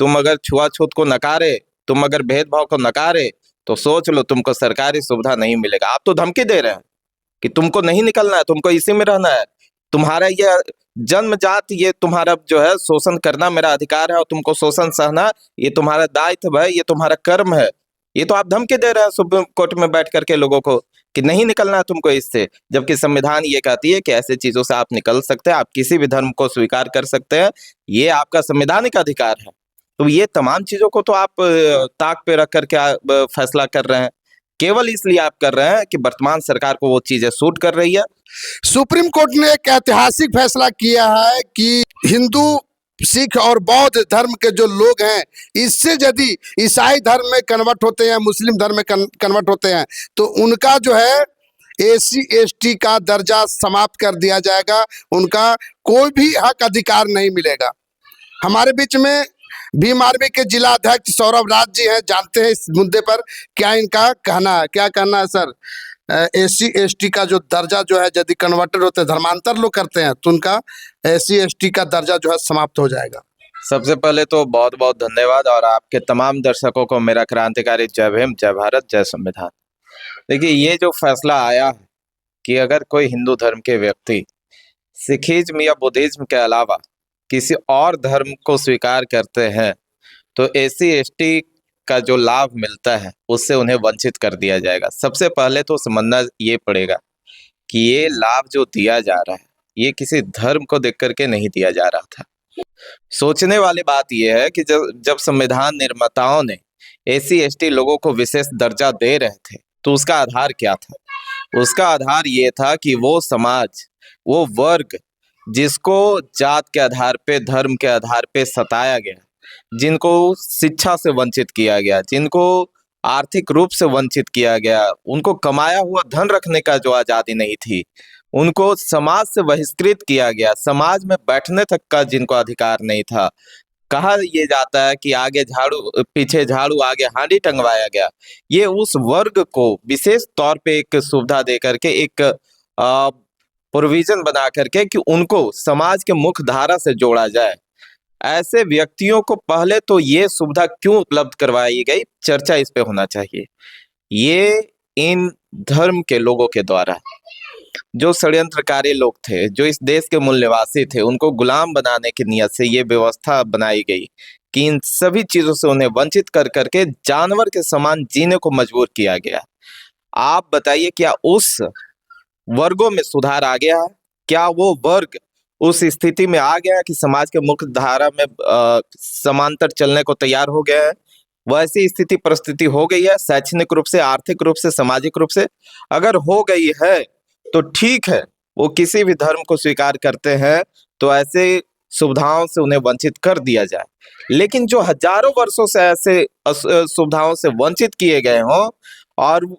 तुम अगर छुआछूत को नकारे, तुम अगर भेदभाव को नकारे, तो सोच लो तुमको सरकारी सुविधा नहीं मिलेगा। आप तो धमकी दे रहे हैं कि तुमको नहीं निकलना है, तुमको इसी में रहना है, तुम्हारा ये जन्मजात, ये तुम्हारा जो है शोषण करना मेरा अधिकार है, और तुमको शोषण सहना ये तुम्हारा दायित्व है, ये तुम्हारा कर्म है। ये तो आप धमकी दे रहे हैं सुप्रीम कोर्ट में बैठ करके लोगों को कि नहीं निकलना है तुमको इससे, जबकि संविधान ये कहती है कि ऐसे चीजों से आप निकल सकते हैं, आप किसी भी धर्म को स्वीकार कर सकते हैं, ये आपका संवैधानिक अधिकार है। तो ये तमाम चीजों को तो आप ताक पे रख करके फैसला कर रहे हैं, केवल इसलिए आप कर रहे हैं कि वर्तमान सरकार को वो चीजें सूट कर रही है। सुप्रीम कोर्ट ने एक ऐतिहासिक फैसला किया है कि हिंदू, सिख और बौद्ध धर्म के जो लोग हैं, इससे यदि ईसाई धर्म में कन्वर्ट होते हैं, मुस्लिम धर्म में कन्वर्ट होते हैं, तो उनका जो है एसी एसटी का दर्जा समाप्त कर दिया जाएगा, उनका कोई भी हक अधिकार नहीं मिलेगा। हमारे बीच में भीम आर्मी के जिला अध्यक्ष सौरभ राज जी हैं, जानते हैं इस मुद्दे पर क्या इनका कहना है। क्या कहना है सर? एससी एसटी का जो दर्जा जो है, यदि कन्वर्टेड होते हैं, धर्मांतर लोग करते हैं, तो उनका एससी एसटी का दर्जा जो है समाप्त हो जाएगा। सबसे पहले तो बहुत बहुत धन्यवाद, और आपके तमाम दर्शकों को मेरा क्रांतिकारी जय भीम, जय भारत, जय संविधान। देखिए, ये जो फैसला आया है कि अगर कोई हिंदू धर्म के व्यक्ति सिखिज्म या बुद्धिज्म के अलावा किसी और धर्म को स्वीकार करते हैं, तो एससी एसटी का जो लाभ मिलता है उससे उन्हें वंचित कर दिया जाएगा। सबसे पहले तो समझना ये पड़ेगा कि ये लाभ जो दिया जा रहा है, ये किसी धर्म को देख करके नहीं दिया जा रहा था। सोचने वाली बात यह है कि जब संविधान निर्माताओं ने एससी एसटी लोगों को विशेष दर्जा दे रहे थे, तो उसका आधार क्या था? उसका आधार ये था कि वो समाज, वो वर्ग जिसको जात के आधार पे, धर्म के आधार पे सताया गया, जिनको शिक्षा से वंचित किया गया, जिनको आर्थिक रूप से वंचित किया गया, उनको कमाया हुआ धन रखने का जो आजादी नहीं थी, उनको समाज से बहिष्कृत किया गया, समाज में बैठने तक का जिनको अधिकार नहीं था। कहा ये जाता है कि आगे झाड़ू पीछे झाड़ू, आगे हांडी टंगवाया गया। ये उस वर्ग को विशेष तौर पे एक सुविधा दे करके, एक प्रोविजन बना करके कि उनको समाज के मुख्य धारा से जोड़ा जाए। ऐसे व्यक्तियों को पहले तो ये सुविधा क्यों उपलब्ध करवाई गई, चर्चा इस पे होना चाहिए। ये इन धर्म के लोगों के द्वारा, जो षड्यंत्रकारी लोग थे, जो इस देश के मूल निवासी थे, उनको गुलाम बनाने की नियत से ये व्यवस्था बनाई गई कि इन सभी चीजों से उन्हें वंचित कर करके जानवर के समान जीने को मजबूर किया गया। आप बताइए, क्या उस वर्गों में सुधार आ गया है? क्या वो वर्ग उस स्थिति में आ गया कि समाज के मुख्य धारा में समांतर चलने को तैयार हो गया है? वैसी स्थिति परिस्थिति हो गई है, शैक्षणिक रूप से, आर्थिक रूप से, सामाजिक रूप से। अगर हो गई है तो ठीक है, वो किसी भी धर्म को स्वीकार करते हैं तो ऐसे सुविधाओं से उन्हें वंचित कर दिया जाए। लेकिन जो हजारों वर्षों से ऐसे सुविधाओं से वंचित किए गए हों और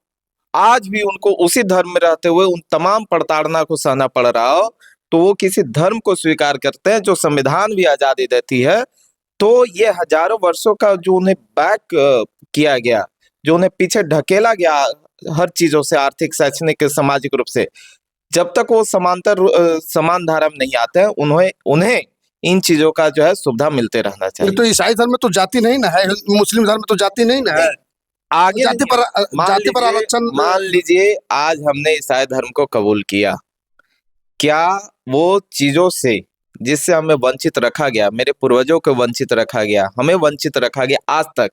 आज भी उनको उसी धर्म में रहते हुए उन तमाम प्रताड़ना को सहना पड़ रहा हो, तो वो किसी धर्म को स्वीकार करते हैं जो संविधान भी आजादी देती है। तो ये हजारों वर्षों का जो उन्हें बैक किया गया, जो उन्हें पीछे ढकेला गया हर चीजों से, आर्थिक, शैक्षणिक, सामाजिक रूप से, जब तक वो समान धारा में नहीं आते हैं, उन्हें इन चीजों का जो है सुविधा मिलते रहना चाहिए। तो ईसाई धर्म में तो जाति नहीं ना है, मुस्लिम धर्म में तो जाति नहीं ना है। आगे जाति पर आरक्षण। मान लीजिए आज हमने ईसाई धर्म को कबूल किया, क्या वो चीजों से जिससे हमें वंचित रखा गया, मेरे पूर्वजों को वंचित रखा गया, हमें वंचित रखा गया, आज तक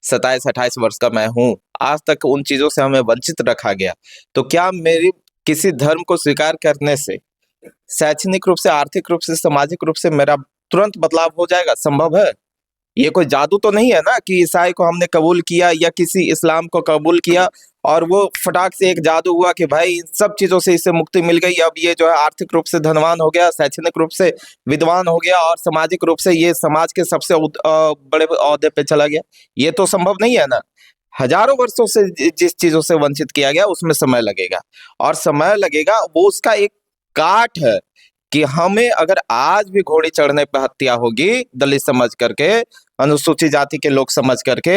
27-28 वर्ष का मैं हूं, आज तक उन चीजों से हमें वंचित रखा गया, तो क्या मेरी किसी धर्म को स्वीकार करने से शैक्षणिक रूप से, आर्थिक रूप से, सामाजिक रूप से मेरा तुरंत बदलाव हो जाएगा? संभव है? ये कोई जादू तो नहीं है ना कि ईसाई को हमने कबूल किया या किसी इस्लाम को कबूल किया और वो फटाक से एक जादू हुआ कि भाई इन सब चीजों से इससे मुक्ति मिल गई, अब ये जो है आर्थिक रूप से धनवान हो गया, शैक्षणिक रूप से विद्वान हो गया और सामाजिक रूप से ये समाज के सबसे बड़े ओहदे पे चला गया। ये तो संभव नहीं है ना। हजारों वर्षों से जिस चीजों से वंचित किया गया उसमें समय लगेगा, और समय लगेगा वो उसका एक काट है कि हमें अगर आज भी घोड़ी चढ़ने पर हत्या होगी दलित समझ करके, अनुसूचित जाति के लोग समझ करके,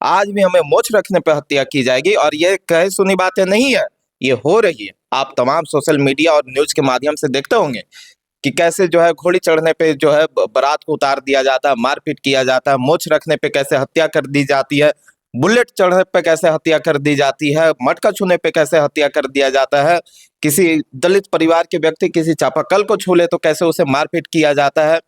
आज भी हमें मोछ रखने पर हत्या की जाएगी, और ये कहे सुनी बातें नहीं है, ये हो रही है। आप तमाम सोशल मीडिया और न्यूज के माध्यम से देखते होंगे कि कैसे जो है घोड़ी चढ़ने पे जो है बारात को उतार दिया जाता है, मारपीट किया जाता है, मोछ रखने पे कैसे हत्या कर दी जाती है, बुलेट चढ़ने पे कैसे हत्या कर दी जाती है, मटका छूने पे कैसे हत्या कर दिया जाता है, किसी दलित परिवार के व्यक्ति किसी चापाकल को छू ले तो कैसे उसे मारपीट किया जाता है।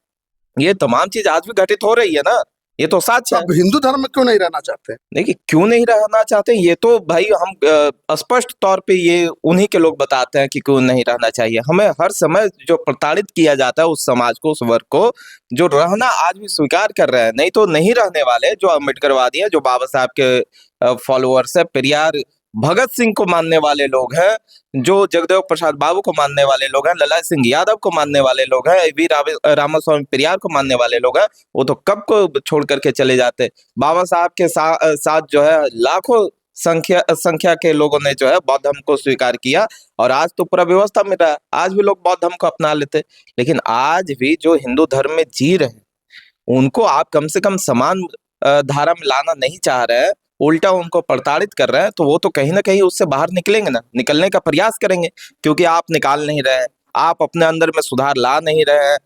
ये तमाम चीज आज भी घटित हो रही है ना, ये तो सच है। अब हिंदू धर्म में क्यों नहीं रहना चाहते? देखिए क्यों नहीं रहना चाहते, ये तो भाई हम स्पष्ट तौर पे ये उन्हीं के लोग बताते हैं कि क्यों नहीं रहना चाहिए। हमें हर समय जो प्रताड़ित किया जाता है उस समाज को, उस वर्ग को, जो रहना आज भी स्वीकार कर रहे हैं, नहीं तो नहीं रहने वाले, जो अम्बेडकरवादी है, जो बाबा साहब के फॉलोअर्स है, पेरियार भगत सिंह को मानने वाले लोग हैं, जो जगदेव प्रसाद बाबू को मानने वाले लोग हैं, लला सिंह यादव को मानने वाले लोग हैं, वी रामास्वामी पेरियार को मानने वाले लोग हैं, वो तो कब को छोड़ करके चले जाते। बाबा साहब के साथ जो है लाखों संख्या के लोगों ने जो है बौद्ध धर्म को स्वीकार किया, और आज तो पूरा व्यवस्था में रहा, आज भी लोग बौद्ध धर्म को अपना लेते। लेकिन आज भी जो हिंदू धर्म में जी रहे हैं उनको आप कम से कम समान धारा में लाना नहीं चाह रहे हैं, उल्टा उनको प्रताड़ित कर रहे हैं, तो वो तो कहीं ना कहीं उससे बाहर निकलेंगे ना, निकलने का प्रयास करेंगे, क्योंकि आप निकाल नहीं रहे हैं, आप अपने अंदर में सुधार ला नहीं रहे हैं।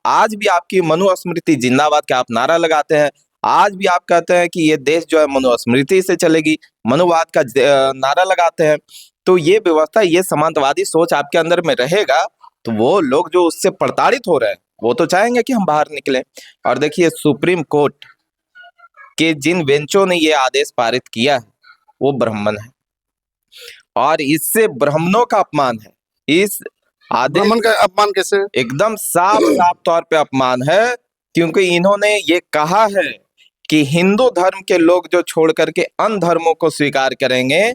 आज भी आपकी मनुस्मृति जिंदाबाद का आप नारा लगाते हैं, आज भी आप कहते हैं कि ये देश जो है मनुस्मृति से चलेगी, मनुवाद का नारा लगाते हैं। तो ये व्यवस्था, ये समांतवादी सोच आपके अंदर में रहेगा, तो वो लोग जो उससे प्रताड़ित हो रहे हैं वो तो चाहेंगे कि हम बाहर निकले। और देखिए सुप्रीम कोर्ट के जिन बेंचों ने ये आदेश पारित किया है वो ब्राह्मण है, और इससे ब्राह्मणों का अपमान है। इस आदेश ब्राह्मण का अपमान कैसे? एकदम साफ साफ तौर पे अपमान है, क्योंकि इन्होंने ये कहा है कि हिंदू धर्म के लोग जो छोड़ करके अन्य धर्मों को स्वीकार करेंगे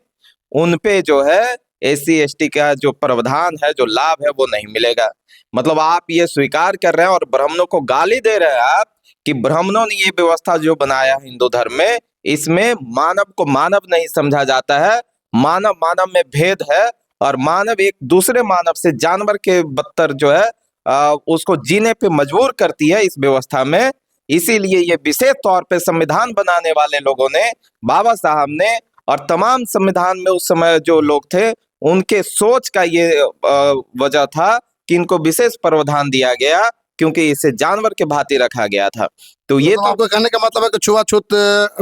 उन पे जो है SC ST का जो प्रावधान है, जो लाभ है, वो नहीं मिलेगा। मतलब आप ये स्वीकार कर रहे हैं और ब्राह्मणों को गाली दे रहे हैं आप कि ब्राह्मणों ने ये व्यवस्था जो बनाया हिंदू धर्म में, इसमें मानव को मानव नहीं समझा जाता है, मानव मानव में भेद है, और मानव एक दूसरे मानव से जानवर के बदतर जो है उसको जीने पे मजबूर करती है इस व्यवस्था में। इसीलिए ये विशेष तौर पे संविधान बनाने वाले लोगों ने, बाबा साहब ने, और तमाम संविधान में उस समय जो लोग थे उनके सोच का ये वजह था कि इनको विशेष प्रावधान दिया गया, क्योंकि इसे जानवर के भांति रखा गया था। तो ये तो आपको कहने का मतलब है कि छुआछूत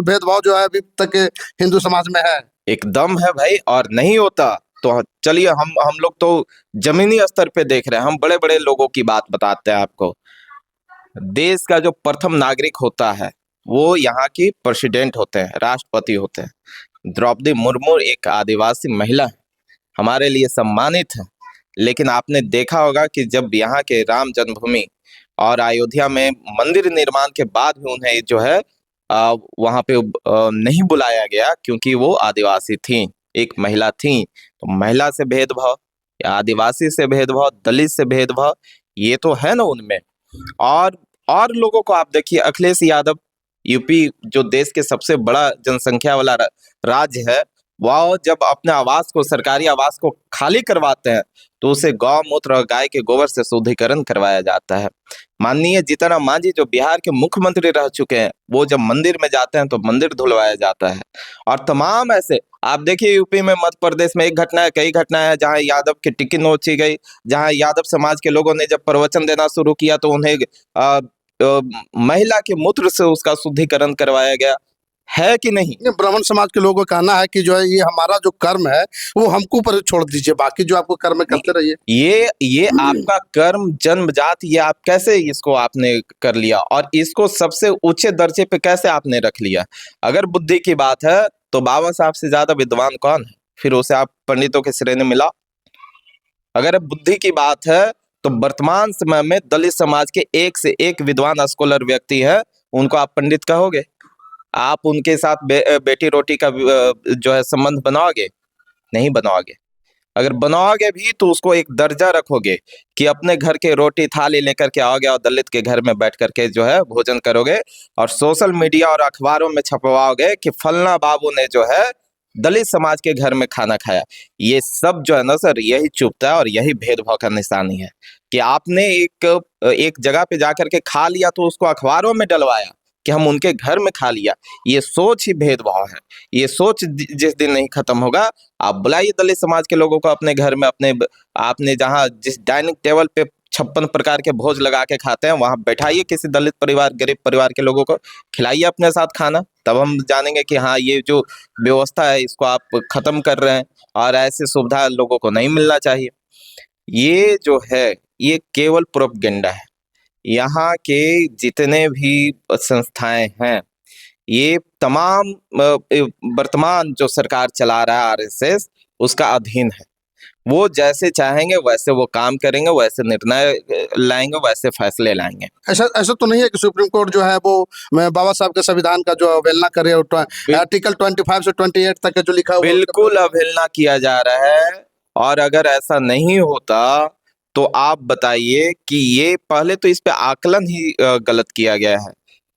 भेदभाव जो है अभी तक हिंदू समाज में है? एकदम है भाई, और नहीं होता तो चलिए हम लोग तो जमीनी स्तर पे देख रहे हैं, हम बड़े बड़े लोगों की बात बताते हैं आपको। देश का जो प्रथम नागरिक होता है वो यहाँ की प्रेसिडेंट होते हैं, राष्ट्रपति होते हैं। द्रौपदी मुर्मू एक आदिवासी महिला है, हमारे लिए सम्मानित है। लेकिन आपने देखा होगा कि जब यहाँ के राम जन्मभूमि और अयोध्या में मंदिर निर्माण के बाद भी उन्हें जो है वहां पे नहीं बुलाया गया, क्योंकि वो आदिवासी थी, एक महिला थी। तो महिला से भेदभाव, आदिवासी से भेदभाव, दलित से भेदभाव, ये तो है ना उनमें। और लोगों को आप देखिए, अखिलेश यादव, यूपी जो देश के सबसे बड़ा जनसंख्या वाला राज्य है, वह जब अपने आवास को, सरकारी आवास को खाली करवाते हैं तो उसे गौमूत्र और गाय के गोबर से शुद्धिकरण करवाया जाता है। माननीय जीतन राम मांझी जो बिहार के मुख्यमंत्री रह चुके हैं, वो जब मंदिर में जाते हैं तो मंदिर धुलवाया जाता है। और तमाम ऐसे आप देखिए, यूपी में, मध्य प्रदेश में एक घटना है, कई घटनाएं हैं जहां यादव की टिकट नोची गई, जहां यादव समाज के लोगों ने जब प्रवचन देना शुरू किया तो उन्हें महिला के मूत्र से उसका शुद्धिकरण करवाया गया है कि नहीं? ब्राह्मण समाज के लोगों का कहना है कि जो है ये हमारा जो कर्म है वो हमको ऊपर छोड़ दीजिए, बाकी जो आपको कर्म है करते रहिए। ये आपका कर्म जन्मजात, ये आप कैसे इसको आपने कर लिया, और इसको सबसे ऊंचे दर्जे पे कैसे आपने रख लिया? अगर बुद्धि की बात है तो बाबा साहब से ज्यादा विद्वान कौन है? फिर उसे आप पंडितों के श्रेणी में मिला। अगर बुद्धि की बात है तो वर्तमान समय में दलित समाज के एक से एक विद्वान स्कॉलर व्यक्ति है, उनको आप पंडित कहोगे? आप उनके साथ बेटी रोटी का जो है संबंध बनाओगे? नहीं बनाओगे। अगर बनाओगे भी तो उसको एक दर्जा रखोगे कि अपने घर के रोटी थाली लेकर के आओगे और दलित के घर में बैठ करके जो है भोजन करोगे, और सोशल मीडिया और अखबारों में छपवाओगे कि फलना बाबू ने जो है दलित समाज के घर में खाना खाया। ये सब जो है ना सर, यही चुभता है और यही भेदभाव का निशानी है कि आपने एक जगह पे जाकर के खा लिया तो उसको अखबारों में डलवाया कि हम उनके घर में खा लिया। ये सोच ही भेदभाव है। ये सोच जिस दिन नहीं खत्म होगा, आप बुलाइए दलित समाज के लोगों को अपने घर में, अपने आपने जहाँ जिस डाइनिंग टेबल पे 56 प्रकार के भोज लगा के खाते हैं, वहां बैठाइए किसी दलित परिवार, गरीब परिवार के लोगों को, खिलाइए अपने साथ खाना, तब हम जानेंगे कि हाँ ये जो व्यवस्था है इसको आप खत्म कर रहे हैं और ऐसी सुविधा लोगों को नहीं मिलना चाहिए। ये जो है ये केवल प्रोपगेंडा है। यहाँ के जितने भी संस्थाएं हैं ये तमाम वर्तमान जो सरकार चला रहा है आरएसएस उसका अधीन है। वो जैसे चाहेंगे वैसे वो काम करेंगे, वैसे निर्णय लाएंगे, वैसे फैसले लाएंगे। ऐसा ऐसा तो नहीं है कि सुप्रीम कोर्ट जो है वो बाबा साहब के संविधान का जो अवहेलना करे, आर्टिकल 25 से 28 तक का जो लिखा हुआ है बिल्कुल अवहेलना किया जा रहा है। और अगर ऐसा नहीं होता तो आप बताइए कि ये पहले तो इस पे आकलन ही गलत किया गया है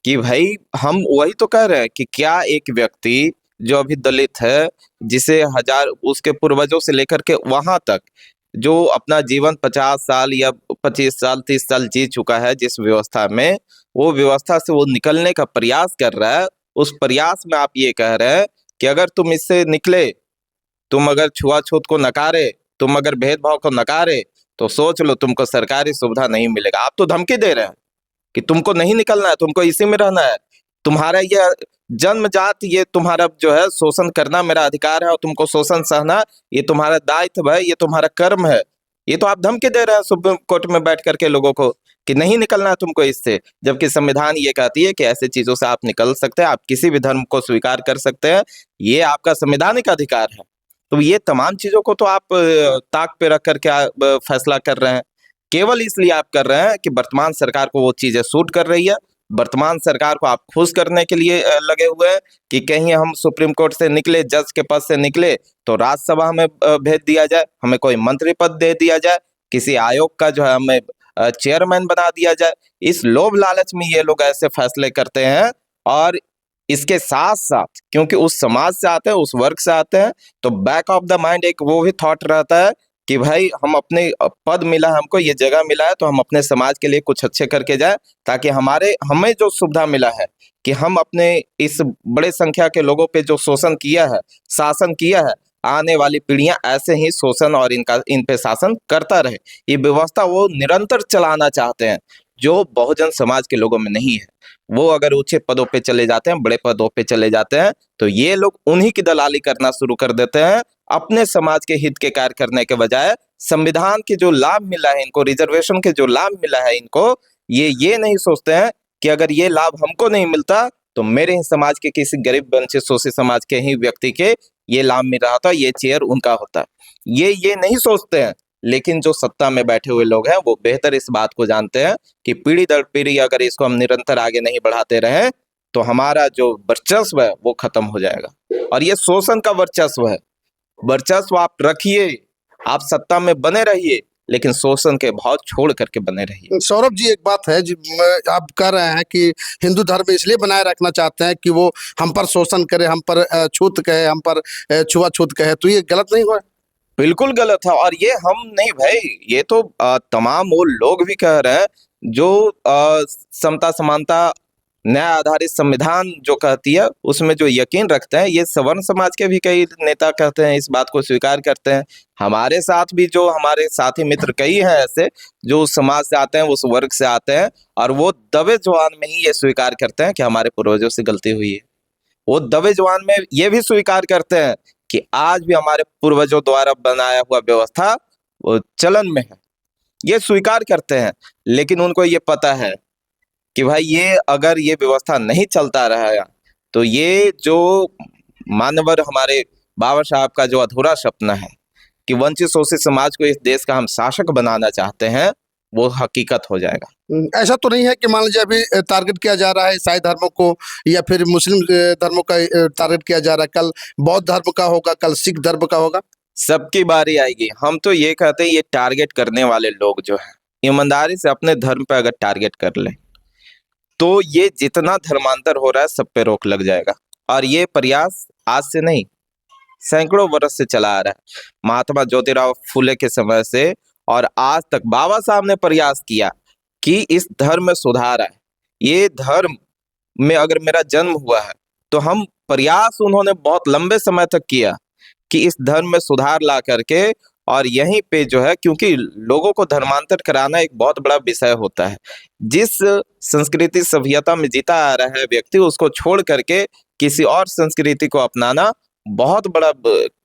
कि भाई हम वही तो कह रहे हैं कि क्या एक व्यक्ति जो अभी दलित है, जिसे उसके पूर्वजों से लेकर के वहां तक जो अपना जीवन 50 साल या 25 साल 30 साल जी चुका है, जिस व्यवस्था में वो व्यवस्था से वो निकलने का प्रयास कर रहा है, उस प्रयास में आप ये कह रहे हैं कि अगर तुम इससे निकले, तुम अगर छुआछूत को नकारे, तुम अगर भेदभाव को नकारे, तो सोच लो तुमको सरकारी सुविधा नहीं मिलेगा। आप तो धमकी दे रहे हैं कि तुमको नहीं निकलना है, तुमको इसी में रहना है, तुम्हारा ये जन्मजात ये तुम्हारा जो है शोषण करना मेरा अधिकार है और तुमको शोषण सहना ये तुम्हारा दायित्व है, ये तुम्हारा कर्म है। ये तो आप धमकी दे रहे हैं सुप्रीम कोर्ट में बैठ करके लोगों को कि नहीं निकलना है तुमको इससे, जबकि संविधान ये कहती है कि ऐसे चीजों से आप निकल सकते हैं, आप किसी भी धर्म को स्वीकार कर सकते हैं, ये आपका संवैधानिक अधिकार है। तो ये तमाम चीजों को तो आप ताक पे रख करके फैसला कर रहे हैं, केवल इसलिए आप कर रहे हैं कि वर्तमान सरकार को वो चीजें सूट कर रही है, वर्तमान सरकार को आप खुश करने के लिए लगे हुए हैं कि कहीं हम सुप्रीम कोर्ट से निकले, जज के पद से निकले तो राज्यसभा में भेज दिया जाए, हमें कोई मंत्री पद दे दिया जाए, किसी आयोग का जो है हमें चेयरमैन बना दिया जाए। इस लोभ लालच में ये लोग ऐसे फैसले करते हैं। और इसके साथ साथ क्योंकि उस समाज से आते हैं, उस वर्ग से आते हैं, तो बैक ऑफ द माइंड एक वो भी थॉट रहता है कि भाई हम अपने पद मिला है, हमको ये जगह मिला है, तो हम अपने समाज के लिए कुछ अच्छे करके जाए, ताकि हमें जो सुविधा मिला है कि हम अपने इस बड़े संख्या के लोगों पे जो शोषण किया है, शासन किया है, आने वाली पीढ़ियां ऐसे ही शोषण और इन पे शासन करता रहे। ये व्यवस्था वो निरंतर चलाना चाहते हैं, जो बहुजन समाज के लोगों में नहीं है। वो अगर ऊंचे पदों पे चले जाते हैं, बड़े पदों पे चले जाते हैं, तो ये लोग उन्हीं की दलाली करना शुरू कर देते हैं, अपने समाज के हित के कार्य करने के बजाय संविधान के जो लाभ मिला है इनको, रिजर्वेशन के जो लाभ मिला है इनको, ये नहीं सोचते हैं कि अगर ये लाभ हमको नहीं मिलता तो मेरे ही समाज के किसी गरीब वंचित शोषित समाज के ही व्यक्ति के ये लाभ मिल रहा था, ये चेयर उनका होता। ये नहीं सोचते हैं। लेकिन जो सत्ता में बैठे हुए लोग हैं वो बेहतर इस बात को जानते हैं कि पीढ़ी दर पीढ़ी अगर इसको हम निरंतर आगे नहीं बढ़ाते रहे तो हमारा जो वर्चस्व है वो खत्म हो जाएगा। और ये शोषण का वर्चस्व है। वर्चस्व आप रखिए, आप सत्ता में बने रहिए, लेकिन शोषण के भाव छोड़ करके बने रहिए। सौरभ जी, एक बात है आप कह रहे हैं कि हिंदू धर्म इसलिए बनाए रखना चाहते हैं कि वो हम पर शोषण करे, हम पर छूत कहे, हम पर छुआछूत कहे, तो ये गलत नहीं हुआ? बिल्कुल गलत है। और ये हम नहीं भाई, ये तो तमाम वो लोग भी कह रहे हैं जो समता समानता न्याय आधारित संविधान जो कहती है उसमें जो यकीन रखते हैं। ये सवर्ण समाज के भी कई नेता कहते हैं, इस बात को स्वीकार करते हैं। हमारे साथ भी जो हमारे साथी मित्र कई हैं ऐसे जो उस समाज से आते हैं, उस वर्ग से आते हैं, और वो दबे जुबान में ही ये स्वीकार करते हैं कि हमारे पूर्वजों से गलती हुई है। वो दबे जुबान में ये भी स्वीकार करते हैं कि आज भी हमारे पूर्वजों द्वारा बनाया हुआ व्यवस्था वो चलन में है, ये स्वीकार करते हैं। लेकिन उनको ये पता है कि भाई ये अगर ये व्यवस्था नहीं चलता रहा तो ये जो मानवर हमारे बाबा साहब का जो अधूरा सपना है कि वंचित शोषित समाज को इस देश का हम शासक बनाना चाहते हैं, वो हकीकत हो जाएगा। ऐसा तो नहीं है कि मान लीजिए अभी टारगेट किया जा रहा है ईसाई धर्मों को या फिर मुस्लिम धर्मों का टारगेट किया जा रहा है, कल बौद्ध धर्म का होगा, कल सिख धर्म का होगा, सबकी बारी आएगी। हम तो ये कहते हैं ये टारगेट करने वाले लोग जो है ईमानदारी से अपने धर्म पे अगर टारगेट कर ले तो ये जितना धर्मांतर हो रहा है सब पे रोक लग जाएगा। और ये प्रयास आज से नहीं, सैकड़ों वर्ष से चला आ रहा है, महात्मा ज्योतिराव फुले के समय से, और आज तक बाबा साहब ने प्रयास किया कि इस धर्म में सुधार आए। ये धर्म में अगर मेरा जन्म हुआ है तो हम प्रयास उन्होंने बहुत लंबे समय तक किया कि इस धर्म में सुधार ला करके और यहीं पे जो है, क्योंकि लोगों को धर्मांतर कराना एक बहुत बड़ा विषय होता है। जिस संस्कृति सभ्यता में जीता आ रहा है व्यक्ति, उसको छोड़ करके किसी और संस्कृति को अपनाना बहुत बड़ा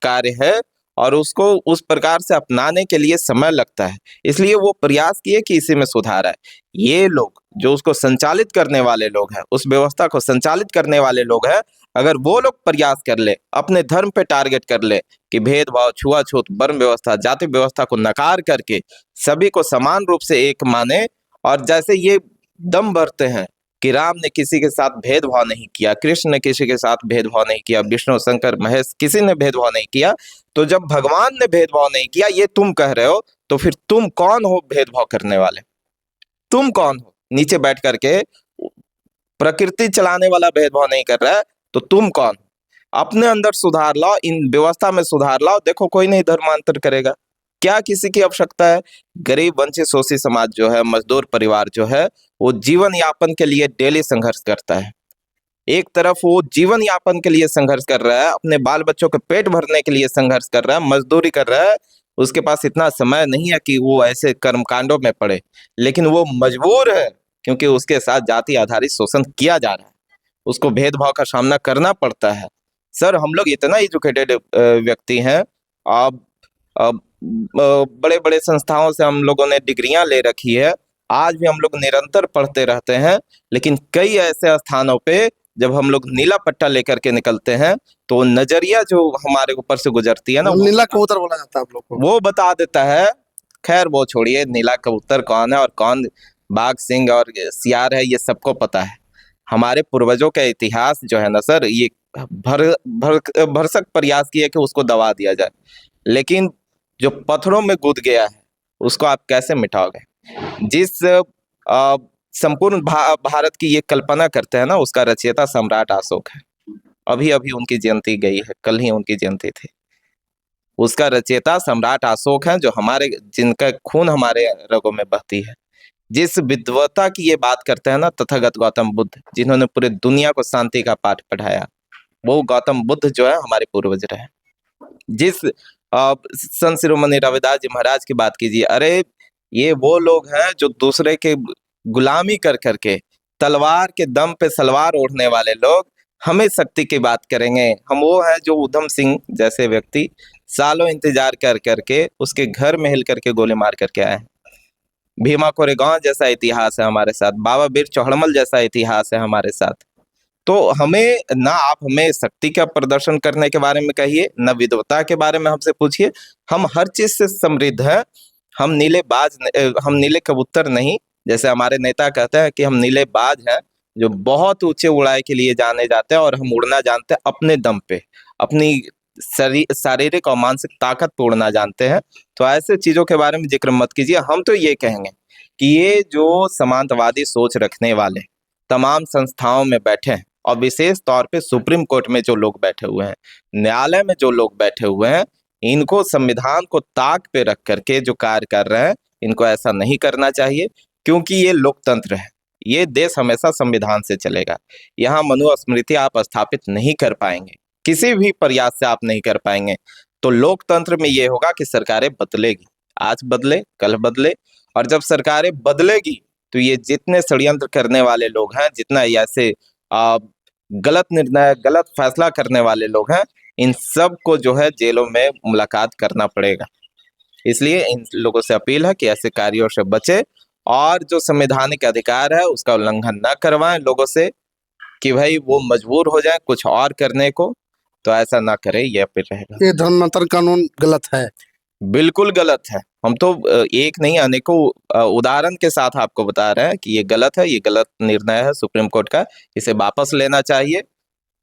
कार्य है, और उसको उस प्रकार से अपनाने के लिए समय लगता है। इसलिए वो प्रयास किए कि इसी में सुधार आए। ये लोग जो उसको संचालित करने वाले लोग हैं, उस व्यवस्था को संचालित करने वाले लोग हैं, अगर वो लोग प्रयास कर ले, अपने धर्म पे टारगेट कर ले कि भेदभाव, छुआछूत, वर्ण व्यवस्था, जाति व्यवस्था को नकार करके सभी को समान रूप से एक माने, और जैसे ये दम भरते हैं कि राम ने किसी के साथ भेदभाव नहीं किया, कृष्ण ने किसी के साथ भेदभाव नहीं किया, विष्णु, शंकर, महेश, किसी ने भेदभाव नहीं किया, तो जब भगवान ने भेदभाव नहीं किया ये तुम कह रहे हो, तो फिर तुम कौन हो भेदभाव करने वाले? तुम कौन हो? नीचे बैठ करके प्रकृति चलाने वाला भेदभाव नहीं कर रहा है, तो तुम कौन? अपने अंदर सुधार लाओ, इन व्यवस्था में सुधार लाओ, देखो कोई नहीं धर्मांतर करेगा। क्या किसी की आवश्यकता है? गरीब, वंचित, शोषित समाज जो है, मजदूर परिवार जो है, वो जीवन यापन के लिए डेली संघर्ष करता है। एक तरफ वो जीवन यापन के लिए संघर्ष कर रहा है, अपने बाल बच्चों के पेट भरने के लिए संघर्ष कर रहा है, मजदूरी कर रहा है, उसके पास इतना समय नहीं है कि वो ऐसे कर्मकांडों में पड़े, लेकिन वो मजबूर है क्योंकि उसके साथ जाति आधारित शोषण किया जा रहा है, उसको भेदभाव का सामना करना पड़ता है। सर, हम लोग इतना एजुकेटेड व्यक्ति हैं, अब बड़े बड़े संस्थाओं से हम लोगों ने डिग्रियां ले रखी है, आज भी हम लोग निरंतर पढ़ते रहते हैं, लेकिन कई ऐसे स्थानों पे जब हम लोग नीला पट्टा लेकर के निकलते हैं, तो नजरिया जो हमारे ऊपर से गुजरती है ना, नीला कबूतर बोला जाता है आप लोग को। वो बता देता है। खैर वो छोड़िए, नीला कबूतर कौन है और कौन बाघ, सिंह और सियार है, ये सबको पता है। हमारे पूर्वजों का इतिहास जो है ना सर, ये भरसक प्रयास किए कि उसको दबा दिया जाए, लेकिन जो पत्थरों में कूद गया है उसको आप कैसे मिटाओगे? जिस संपूर्ण भारत की ये कल्पना करते हैं ना, उसका रचयिता सम्राट अशोक है। अभी अभी उनकी जयंती गई है, कल ही उनकी जयंती थी। उसका रचयिता सम्राट अशोक है, जो हमारे, जिनका खून हमारे रगों में बहती है। जिस विद्वता की ये बात करते हैं ना, तथागत गौतम बुद्ध, जिन्होंने पूरे दुनिया को शांति का पाठ पढ़ाया, वो गौतम बुद्ध जो है हमारे पूर्वज रहे। जिस संत शिरोमणि रविदास जी महाराज की बात कीजिए, अरे ये वो लोग हैं जो दूसरे के गुलामी कर करके, तलवार के दम पे सलवार ओढ़ने वाले लोग हमें शक्ति की बात करेंगे। हम वो हैं जो उधम सिंह जैसे व्यक्ति सालों इंतजार कर करके उसके घर में हिल करके गोली मार करके आए हैं। भीमा कोरेगांव जैसा इतिहास है हमारे साथ, बाबा बीर चौहड़मल जैसा इतिहास है हमारे साथ। तो हमें ना, आप हमें शक्ति का प्रदर्शन करने के बारे में कहिए, न विद्वता के बारे में हमसे पूछिए। हम हर चीज से समृद्ध हैं। हम नीले बाज, हम नीले कबूतर नहीं, जैसे हमारे नेता कहते हैं कि हम नीले बाज हैं, जो बहुत ऊंचे उड़ाई के लिए जाने जाते हैं, और हम उड़ना जानते हैं अपने दम पे, अपनी शारीरिक और मानसिक ताकत पे उड़ना जानते हैं। तो ऐसे चीजों के बारे में जिक्र मत कीजिए। हम तो ये कहेंगे कि ये जो समांतवादी सोच रखने वाले तमाम संस्थाओं में बैठे हैं, और विशेष तौर पे सुप्रीम कोर्ट में जो लोग बैठे हुए हैं, न्यायालय में जो लोग बैठे हुए हैं, इनको संविधान को ताक पे रख करके जो कार्य कर रहे हैं, इनको ऐसा नहीं करना चाहिए, क्योंकि ये लोकतंत्र है। ये देश हमेशा संविधान से चलेगा। यहाँ मनुस्मृति आप स्थापित नहीं कर पाएंगे, किसी भी प्रयास से आप नहीं कर पाएंगे। तो लोकतंत्र में ये होगा कि सरकारें बदलेगी, आज बदले, कल बदले, और जब सरकारें बदलेगी तो ये जितने षड्यंत्र करने वाले लोग हैं, जितना ऐसे गलत निर्णय, गलत फैसला करने वाले लोग हैं, इन सब को जो है जेलों में मुलाकात करना पड़ेगा। इसलिए इन लोगों से अपील है कि ऐसे कार्यों से बचे, और जो संवैधानिक अधिकार है उसका उल्लंघन न करवाएं लोगों से, कि भाई वो मजबूर हो जाए कुछ और करने को। तो ऐसा ना करे, ये अपील रहेगा। ये धर्मांतर कानून गलत है, बिल्कुल गलत है। हम तो एक नहीं अनेकों उदाहरण के साथ आपको बता रहे हैं कि ये गलत है, ये गलत निर्णय है सुप्रीम कोर्ट का, इसे वापस लेना चाहिए।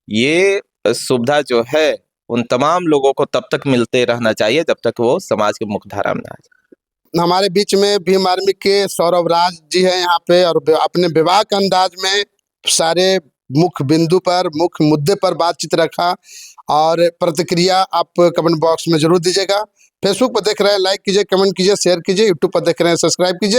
ये सुविधा जो है उन तमाम लोगों को तब तक मिलते रहना चाहिए जब तक वो समाज की मुख्यधारा में आ जाए। हमारे बीच में भीम आर्मी के सौरभ राज जी हैं यहाँ पे, और अपने विवाक अंदाज में सारे मुख्य बिंदु पर, मुख्य मुद्दे पर बातचीत रखा, और प्रतिक्रिया आप कमेंट बॉक्स में जरूर दीजिएगा। फेसबुक पर देख रहे हैं लाइक कीजिए, कमेंट कीजिए, शेयर कीजिए, यूट्यूब पर देख रहे हैं सब्सक्राइब कीजिए।